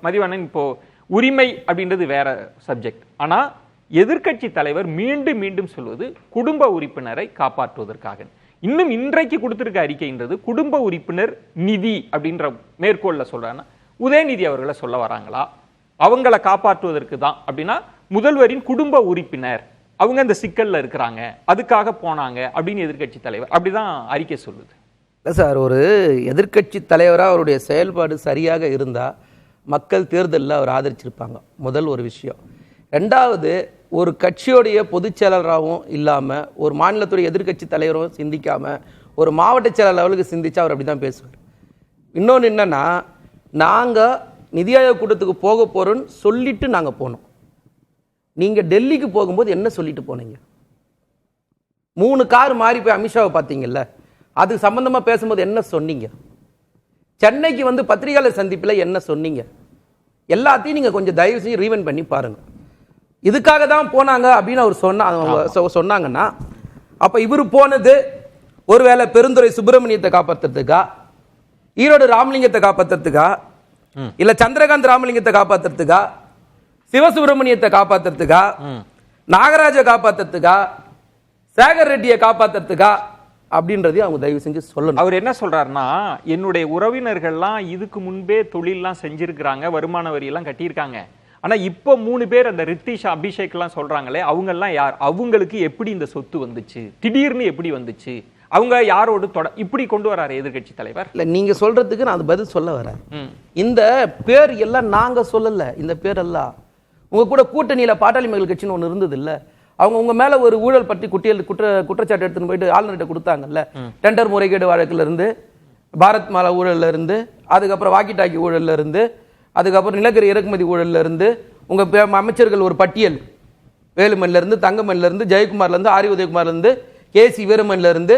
மதிவாணன், இப்போ உரிமை அப்படின்றது வேற சப்ஜெக்ட். ஆனா எதிர்க்கட்சி தலைவர் மீண்டும் மீண்டும் சொல்வது குடும்ப உறுப்பினரை காப்பாற்றுவதற்காக. இன்னும் இன்றைக்கு கொடுத்திருக்க அறிக்கைன்றது குடும்ப உறுப்பினர் நிதி அப்படின்ற மேற்கோள்ல சொல்றாங்கன்னா உதயநிதி அவர்களை சொல்ல வராங்களா? அவங்களை காப்பாற்றுவதற்கு தான் அப்படின்னா முதல்வரின் குடும்ப உறுப்பினர் அவங்க இந்த சிக்கல்ல இருக்கிறாங்க, அதுக்காக போனாங்க அப்படின்னு எதிர்க்கட்சி தலைவர் அப்படிதான் அறிக்கை சொல்லுது. இல்லை சார், ஒரு எதிர்க்கட்சி தலைவராக அவருடைய செயல்பாடு சரியாக இருந்தால் மக்கள் தேர்தலில் அவர் ஆதரிச்சிருப்பாங்க. முதல் ஒரு விஷயம். ரெண்டாவது, ஒரு கட்சியோடைய பொதுச் செயலராகவும் இல்லாமல் ஒரு மாநிலத்துடைய எதிர்க்கட்சி தலைவரும் சிந்திக்காமல் ஒரு மாவட்ட செயலர் லெவலுக்கு சிந்திச்சா அவர் அப்படி தான் பேசுவார். இன்னொன்று என்னென்னா, நாங்கள் நிதி ஆயோக் கூட்டத்துக்கு போக போகிறோன்னு சொல்லிட்டு நாங்கள் போனோம். நீங்கள் டெல்லிக்கு போகும்போது என்ன சொல்லிட்டு போனீங்க? 3 கார் மாறி போய் அமித்ஷாவை பார்த்தீங்கல்ல, அது சம்பந்தமாக பேசும்போது என்ன சொன்னீங்க? சென்னைக்கு வந்து பத்திரிகையாளர் சந்திப்பில் என்ன சொன்னீங்க? எல்லாத்தையும் நீங்கள் கொஞ்சம் தயவு செஞ்சு ரீவன் பண்ணி பாருங்கள். இதுக்காக தான் போனாங்க அப்படின்னு அவர் சொன்னாங்கன்னா, அப்போ இவர் போனது ஒருவேளை பெருந்துறை சுப்பிரமணியத்தை காப்பாற்றுறதுக்கா, ஈரோடு ராமலிங்கத்தை காப்பாற்றுறதுக்கா, இல்லை சந்திரகாந்த் ராமலிங்கத்தை காப்பாற்றுறதுக்கா, சிவசுப்பிரமணியத்தை காப்பாற்றுறதுக்கா, நாகராஜை காப்பாற்றுறதுக்கா, சேகர் ரெட்டியை காப்பாற்றுறதுக்கா அப்படின்றதையும் அவங்க தயவு செஞ்சு சொல்லணும். அவர் என்ன சொல்றாருன்னா, என்னுடைய உறவினர்கள்லாம் இதுக்கு முன்பே தொழிலெல்லாம் செஞ்சிருக்கிறாங்க, வருமான வரி எல்லாம் கட்டியிருக்காங்க. ஆனா இப்போ 3 பேர் அந்த ரித்திஷ் அபிஷேக் எல்லாம் சொல்றாங்களே, அவங்க எல்லாம் யார்? அவங்களுக்கு எப்படி இந்த சொத்து வந்துச்சு? திடீர்னு எப்படி வந்துச்சு? அவங்க யாரோடு இப்படி கொண்டு வராரு எதிர்க்கட்சி தலைவர். இல்ல, நீங்க சொல்றதுக்கு நான் அது பதில் சொல்ல வரேன். இந்த பேர் எல்லாம் நாங்க சொல்லல. இந்த பேர் எல்லாம் உங்க கூட கூட்டணியில பாட்டாளி மக்கள் கட்சின்னு ஒண்ணு இருந்தது இல்ல, அவங்க உங்க மேல ஒரு ஊழல் பற்றி குற்றச்சாட்டு எடுத்துன்னு போயிட்டு ஆளுநர்கிட்ட கொடுத்தாங்கல்ல. டெண்டர் முறைகேடு வழக்குல இருந்து, பாரத் மாலா ஊழல்ல இருந்து, அதுக்கப்புறம் வாக்கி டாக்கி ஊழல்ல இருந்து, அதுக்கப்புறம் நிலக்கரி இறக்குமதி ஊழல்ல இருந்து, உங்க அமைச்சர்கள் ஒரு பட்டியல், வேலுமணில இருந்து, தங்கமணில இருந்து, ஜெயக்குமார்ல இருந்து, ஆரி உதயகுமார்ல இருந்து, கேசி வீரமணில இருந்து,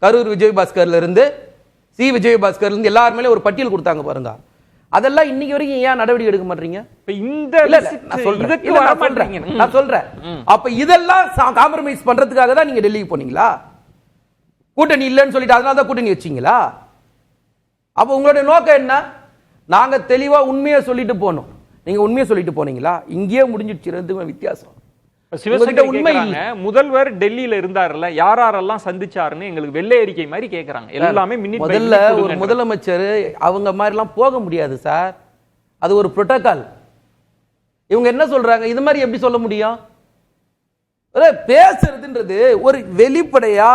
கரூர் விஜயபாஸ்கர்ல இருந்து, சி விஜயபாஸ்கர்ல இருந்து எல்லாருமே ஒரு பட்டியல் கொடுத்தாங்க பாருங்க. அதெல்லாம் இன்னைக்கு வரைக்கும் ஏன் நடவடிக்கை எடுக்க மாட்டீங்க? நான் சொல்றேன், அப்ப இதெல்லாம் காம்ப்ரமைஸ் பண்றதுக்காக தான் நீங்க டெல்லிக்கு போனீங்களா? கூட்டணி இல்லைன்னு சொல்லிட்டு அதனால தான் கூட்டணி வச்சீங்களா? அப்ப உங்களுடைய நோக்கம் என்ன? நாங்க தெளிவா உண்மையை சொல்லிட்டு போனோம். நீங்க உண்மையை சொல்லிட்டு போனீங்களா? இங்கேயே முடிஞ்சிடுச்சு வித்தியாசம். முதல்வர் டெல்லியில இருந்தாருல, யாரெல்லாம் சந்திச்சாருன்னு எங்களுக்கு வெள்ளை அறிக்கை மாதிரி கேக்குறாங்க. எல்லாமே முதல்ல ஒரு முதலமைச்சர் அவங்க மாதிரி எல்லாம் போக முடியாது சார், அது ஒரு புரோட்டோகால். இவங்க என்ன சொல்றாங்க, இது மாதிரி எப்படி சொல்ல முடியும்? பேசுறதுன்றது ஒரு வெளிப்படையா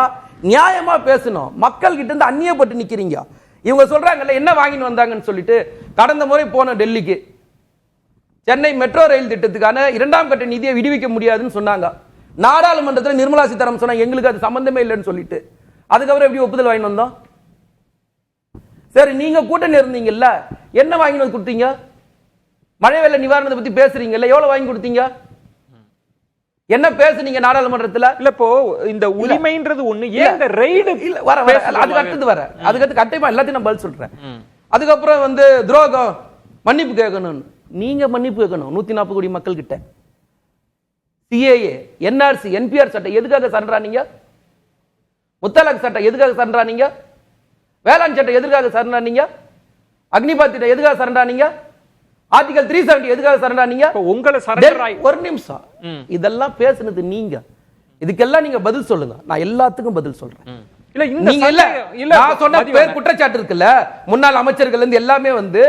நியாயமா பேசணும். மக்கள் கிட்ட இருந்து அந்நியப்பட்டு நிக்கிறீங்க. இவங்க சொல்றாங்கல்ல என்ன வாங்கிட்டு வந்தாங்கன்னு சொல்லிட்டு, கடந்த முறை போன டெல்லிக்கு சென்னை மெட்ரோ ரயில் திட்டத்துக்கான 2ஆம் கட்ட நிதியை விடுவிக்க முடியாதுன்னு சொன்னாங்க. நாடாளுமன்றத்தில் நிர்மலா சீதாராமன் சொன்னாங்க எங்களுக்கு அது சம்பந்தமே இல்லைன்னு சொல்லிட்டு. அதுக்கப்புறம் எப்படி ஒப்புதல் வாங்கி வந்தோம்? சரி, நீங்க கூட்டணி இருந்தீங்கல்ல, என்ன வாங்கி வந்து கொடுத்தீங்க? மழை வெள்ள நிவாரணத்தை பத்தி பேசுறீங்கல்ல, எவ்வளவு வாங்கி கொடுத்தீங்க? என்ன பேசுனீங்க நாடாளுமன்றத்தில்? இல்ல, இப்போ இந்த உரிமைன்றது ஒண்ணு, ஏன் இந்த ரைடு இல்ல வர அதுக்கு அடுத்து கட்டாயமா எல்லாத்தையும் நான் பதில் சொல்றேன். அதுக்கப்புறம் வந்து துரோகம், மன்னிப்பு கேட்கணும். நீங்க மன்னிப்பு கேட்கணும் 140 கோடி மக்கள் கிட்ட. சிஏஏ, என்ஆர்சி, என்பிஆர் சட்டம் எதுக்காக சரணானீங்க? முத்தலாக் சட்டம் எதுக்காக சரணானீங்க? வேளாண் சட்டம் எதுக்காக சரணானீங்க? அக்னிபாத் திட்டம் எதுக்காக சரணானீங்க? ஆர்டிகல் 370 எதுக்காக சரணானீங்க? உங்களை ஒரு நிமிஷம், இதெல்லாம் பேசுனது நீங்க. இதுக்கெல்லாம் நீங்க பதில் சொல்லுங்க. நான் எல்லாத்துக்கும் பதில் சொல்றேன். இல்ல, நீங்க இல்ல நான் சொன்ன பேர் குற்றச்சாட்டு இருக்குல்ல, முன்னாள் அமைச்சர்கள் இருந்து எல்லாமே வந்து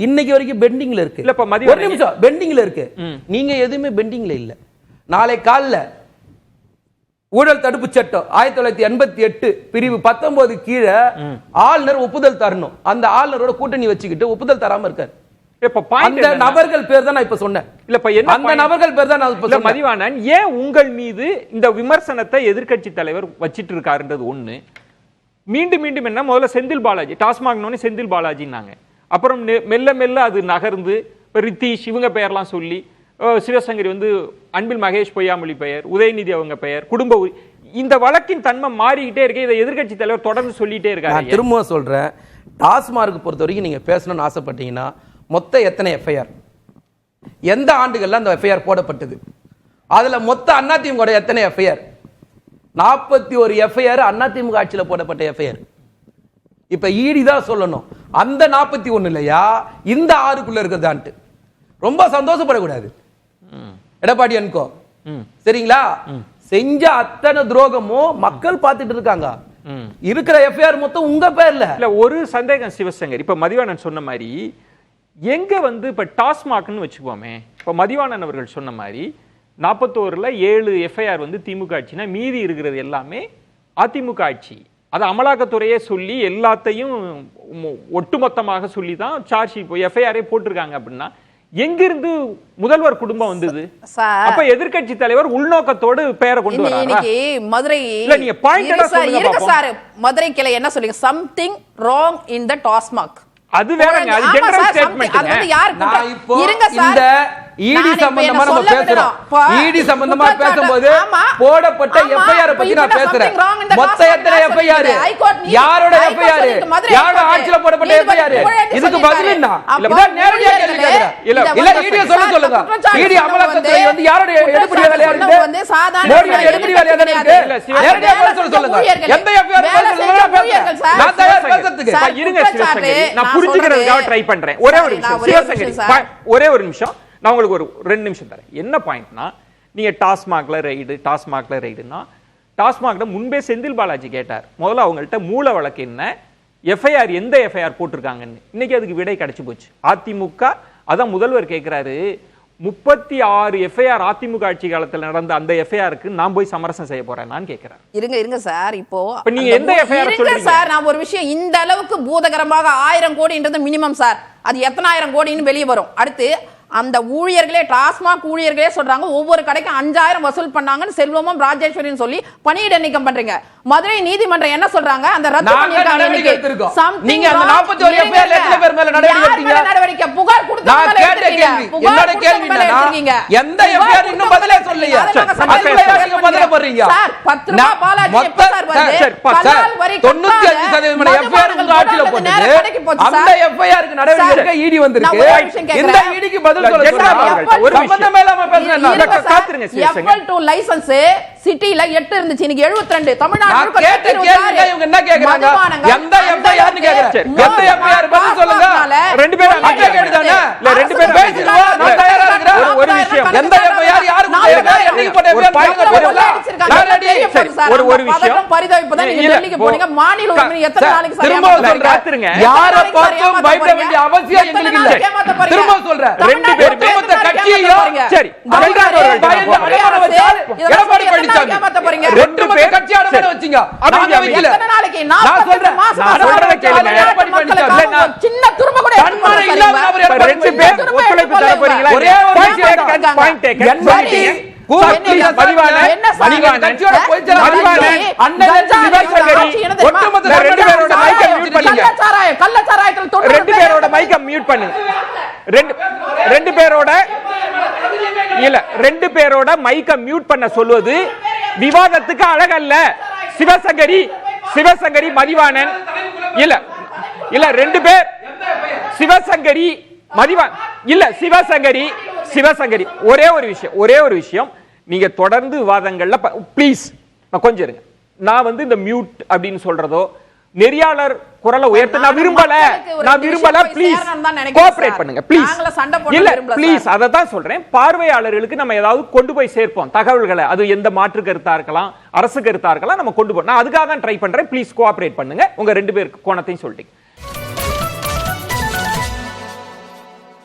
இன்னைக்கு வரைக்கும் பெண்டிங்ல இருக்கு. ஒரு நிமிஷம், பெண்டிங்ல இருக்கு. நீங்க எதுவுமே பெண்டிங்ல இல்ல. நாளை காலைல ஊழல் தடுப்பு சட்டம் 1988 பிரிவு 19 கீழே ஆளுநர் ஒப்புதல் தரணும். அந்த ஆளுநரோட கூட்டணி வச்சுக்கிட்டு ஒப்புதல் தராம இருக்காரு. அந்த நபர்கள் பேர் தான் நான் இப்ப சொன்னேன். இல்ல, அந்த நபர்கள் பேர் தான் நான் இப்ப சொன்னேன். மதிவாணன், ஏன் உங்கள் மீது இந்த விமர்சனத்தை எதிர்க்கட்சி தலைவர் வச்சிட்டு இருக்காருன்றது ஒண்ணு. மீண்டும் மீண்டும் என்ன, முதல்ல செந்தில் பாலாஜி, டாஸ்மாக் செந்தில் பாலாஜின்னாங்க. அப்புறம் மெல்ல மெல்ல அது நகர்ந்து ரித்தீஷ் இவங்க பெயர்லாம் சொல்லி, சிவசங்கரி வந்து அன்பில் மகேஷ் பொய்யாமொழி பெயர், உதயநிதி அவங்க பெயர், குடும்ப இந்த வழக்கின் தன்மை மாறிக்கிட்டே இருக்கு. இதை எதிர்க்கட்சி தலைவர் தொடர்ந்து சொல்லிட்டே இருக்காரு. திரும்ப சொல்றேன், டாஸ்மார்க் பொறுத்த வரைக்கும் நீங்க பேசணும்னு ஆசைப்பட்டீங்கன்னா மொத்த எத்தனை எஃப்ஐஆர், எந்த ஆண்டுகள்ல அந்த எஃப்ஐஆர் போடப்பட்டது, அதுல மொத்த அதிமுக எத்தனை எஃப்ஐஆர்? 41 எஃப்ஐஆர் அதிமுக ஆட்சியில் போடப்பட்ட எஃப்ஐஆர். இப்ப ஈடி தான் சொல்லணும். அந்த 41 இந்த 6க்குள்ள இருக்குதான்ட்டு ரொம்ப சந்தோஷப்படக்கூடாது எடப்பாடி அன்கோ. சரிங்களா? செஞ்ச அத்தனை துரோகமும் மக்கள் பார்த்துட்டு இருக்காங்க. இருக்கிற எஃப்ஐஆர் மொத்தம் உங்க பேர்ல இல்ல. ஒரு சந்தேகம் சிவசங்கர், இப்ப மதிவாணன் சொன்ன மாதிரி எங்க வந்து இப்ப டாஸ்மாக்னு வச்சுக்கோமே, இப்ப மதிவாணன் அவர்கள் சொன்ன மாதிரி 41ல் 7 எஃப்ஐஆர் வந்து திமுக ஆட்சினா மீதி இருக்கிறது எல்லாமே அதிமுக ஆட்சி. அது அமலாக்கத்துறையே சொல்லி எல்லாத்தையும் ஒட்டுமொத்தமாக சொல்லி தான் சார்ஜ் எஃப்ஐஆரே போட்டிருக்காங்க. அப்படின்னா எங்கிருந்து முதல்வர் குடும்பம் வந்தது? அப்ப எதிர்க்கட்சி தலைவர் உள்நோக்கத்தோடு பெயரை கொண்டு வராங்க. இன்னைக்கு மதுரை இல்ல, நீங்க பாயிண்டடா சொல்லுங்க சார். மதுரை கிளை என்ன சொல்லுங்க? சம்திங் ராங் இன் தி டாஸ்மாக். அது வேறங்க, அது ஜெனரல் ஸ்டேட்மென்ட். அது வந்து யார் இப்போ இந்த ஈடி சம்பந்தமா நம்ம பேசுறோம். ஈடி சம்பந்தமா பேசும்போது போடப்பட்ட எஃப்ஐஆர் பத்தி நான் பேசுறேன். மொத்த எத்தனை எஃப்ஐஆர், யாரோட எஃப்ஐஆர், யாரோட ஆட்சியில போடப்பட்ட எஃப்ஐஆர், இதுக்கு பதில் என்ன? இதான் நேரடியா கேள்வி கேக்குறேன். இல்ல ஈடி சொல்லுங்க. ஈடி அமலாக்கத்துறை வந்து யாரோட எடுபடி வேலையா இருக்கு? மோடியோட எடுபடி வேலையா தான இருக்கு? நேரடியா சொல்லுங்க. எந்த எஃப்ஐஆர் பேசுறீங்க? நான் தயார் பேசுறதுக்கு. இருங்க சிவசங்கரி, நான் புரிஞ்சுக்கிறதுக்காக ட்ரை பண்றேன். ஒரே ஒரு நிமிஷம் சிவசங்கரி, ஒரே ஒரு நிமிஷம். நான் உங்களுக்கு ஒரு 2 நிமிஷம் தரேன். என்ன பாயிண்ட்னா, நீங்க டாஸ்மாக்ல ரைடுனா டாஸ்மாக்ல முன்பே செந்தில் பாலாஜி கேட்டார், முதல்ல அவங்கள்ட்ட மூல வழக்கு என்ன, எஃப்ஐஆர் எந்த எஃப்ஐஆர் போட்டிருக்காங்கன்னு. இன்னைக்கு அதுக்கு விடை கிடைச்சு போச்சு. அதிமுக அதான் முதல்வர் கேட்கிறாரு, 36 எஃப்ஐஆர் அதிமுக ஆட்சி காலத்தில் நடந்த அந்த எஃப்ஐஆருக்கு நான் போய் சமரசம் செய்ய போறேன் நான் கேட்கிறேன். இருங்க சார். இப்போ நீங்க எந்த எஃப்ஐஆர் சொல்றீங்க சார்? நான் ஒரு விஷயம், இந்த அளவுக்கு பூதகரமாக 1000 கோடின்றது மினிமம் சார். அது எத்தனை 1000 கோடின்னு வெளியே வரும். அடுத்து அந்த ஊழியர்களே, டாஸ்மாக் ஊழியர்களே சொல்றாங்க ஒவ்வொரு கடைக்கும் 5000 வசூல் பண்ணாங்கன்னு செல்வமும் ராஜேஸ்வரின்னு சொல்லி பணியிட நீக்கம் பண்றீங்க. மதுரை நீதிமன்றம் என்ன சொல்றாங்க? அந்த ரத்து பண்ணிருக்காங்க. நீங்க அந்த 41 எஃப்ஐஆர் எத்தனை பேர் மேல நடவடிக்கை எடுத்தீங்க? நடவடிக்கை புகார் கொடுத்து நான் கேட்ட கேள்வி, என்னோட கேள்வி என்னன்னா, எந்த எஃப்ஐஆர் இன்னும் பதிலே சொல்லலையா? பதிலே போறீங்க சார். 10 ரூபாய் பாலாஜி எப்ப சார் வருது? கலால் வரி 95% எஃப்ஐஆர் உங்க ஆட்சியில போட்டது. அந்த எஃப்ஐஆருக்கு நடவடிக்கை எடுக்க ஈடி வந்திருக்கு. இந்த ஈடிக்கு பதில் சிட்டில 8 இருந்துச்சு, இன்னைக்கு 72. தமிழ்நாடு என்ன கேக்குறாங்க? எந்த எஃப்ஐஆர் கேக்குறேன். எந்த எஃப்ஐஆர் பதில் சொல்லுங்க. ரெண்டு பேரும் அட்டை கேடுதானே? இல்ல ரெண்டு பேரும் பேசிடுவா. நான் தயாரா இருக்கேன். ஒரு விஷயம், எந்த எஃப்ஐஆர் யாரு கொடுத்தாங்க? என்னைக்கு போட்ட எஃப்ஐஆர் நான் ரெடி. ஒரு விஷயம் பரிதாபப்பதான் நீங்க டெல்லிக்கு போறீங்க. மாநில உரிமை எத்தனை நாளைக்கு திரும்ப சொல்றேன். யாரை பார்த்தும் பயப்பட வேண்டிய அவசியம் எங்களுக்கு இல்ல. திரும்ப சொல்றேன். ரெண்டு பேரும் மொத்த கட்சியையும் சரி அடையாளம் வச்சால் எடப்பாடி பழனிசாமி ரெண்டு பேர் கட்சி அடையாளம் வச்சீங்க. நாங்க வைக்கல. நான் சொல்றேன். நான் சொல்றத கேளுங்க. எடப்பாடி பழனிசாமி சின்ன துரும்ப கூட தன்மானம் இல்லாம அவர் ரெண்டு பேர் ஒத்துழைப்பு தர போறீங்களா? ஒரே ஒரு பாயிண்ட் டேக்கன் ரெண்டு பேரோட மைக்க மியூட் பண்ண சொல்வது விவாதத்துக்கு அழகல்ல. சிவசங்கரி மதிவாணன் இல்ல இல்ல ரெண்டு பேர் சிவசங்கரி மதிவான் இல்ல சிவசங்கரி ஒரே ஒரு விஷயம் நீங்க தொடர்ந்து விவாதங்கள்ல ப்ளீஸ் கொஞ்சம் இருங்க. நான் வந்து இந்த மியூட் அப்படின்னு சொல்றதோ நெறியாளர் குரலை உயர்த்த நான் விரும்பல. ப்ளீஸ் கோஆபரேட் பண்ணுங்க ப்ளீஸ். இல்ல ப்ளீஸ் அதை தான் சொல்றேன். பார்வையாளர்களுக்கு நம்ம ஏதாவது கொண்டு போய் சேர்ப்போம் தகவல்களை. அது எந்த மாற்று கருத்தா இருக்கலாம், அரசு கருத்தா இருக்கலாம், நம்ம கொண்டு போய் நான் அதுக்காக தான் ட்ரை பண்றேன். ப்ளீஸ் கோஆபரேட் பண்ணுங்க. உங்க ரெண்டு பேருக்கு கோணத்தையும் சொல்லிட்டீங்க.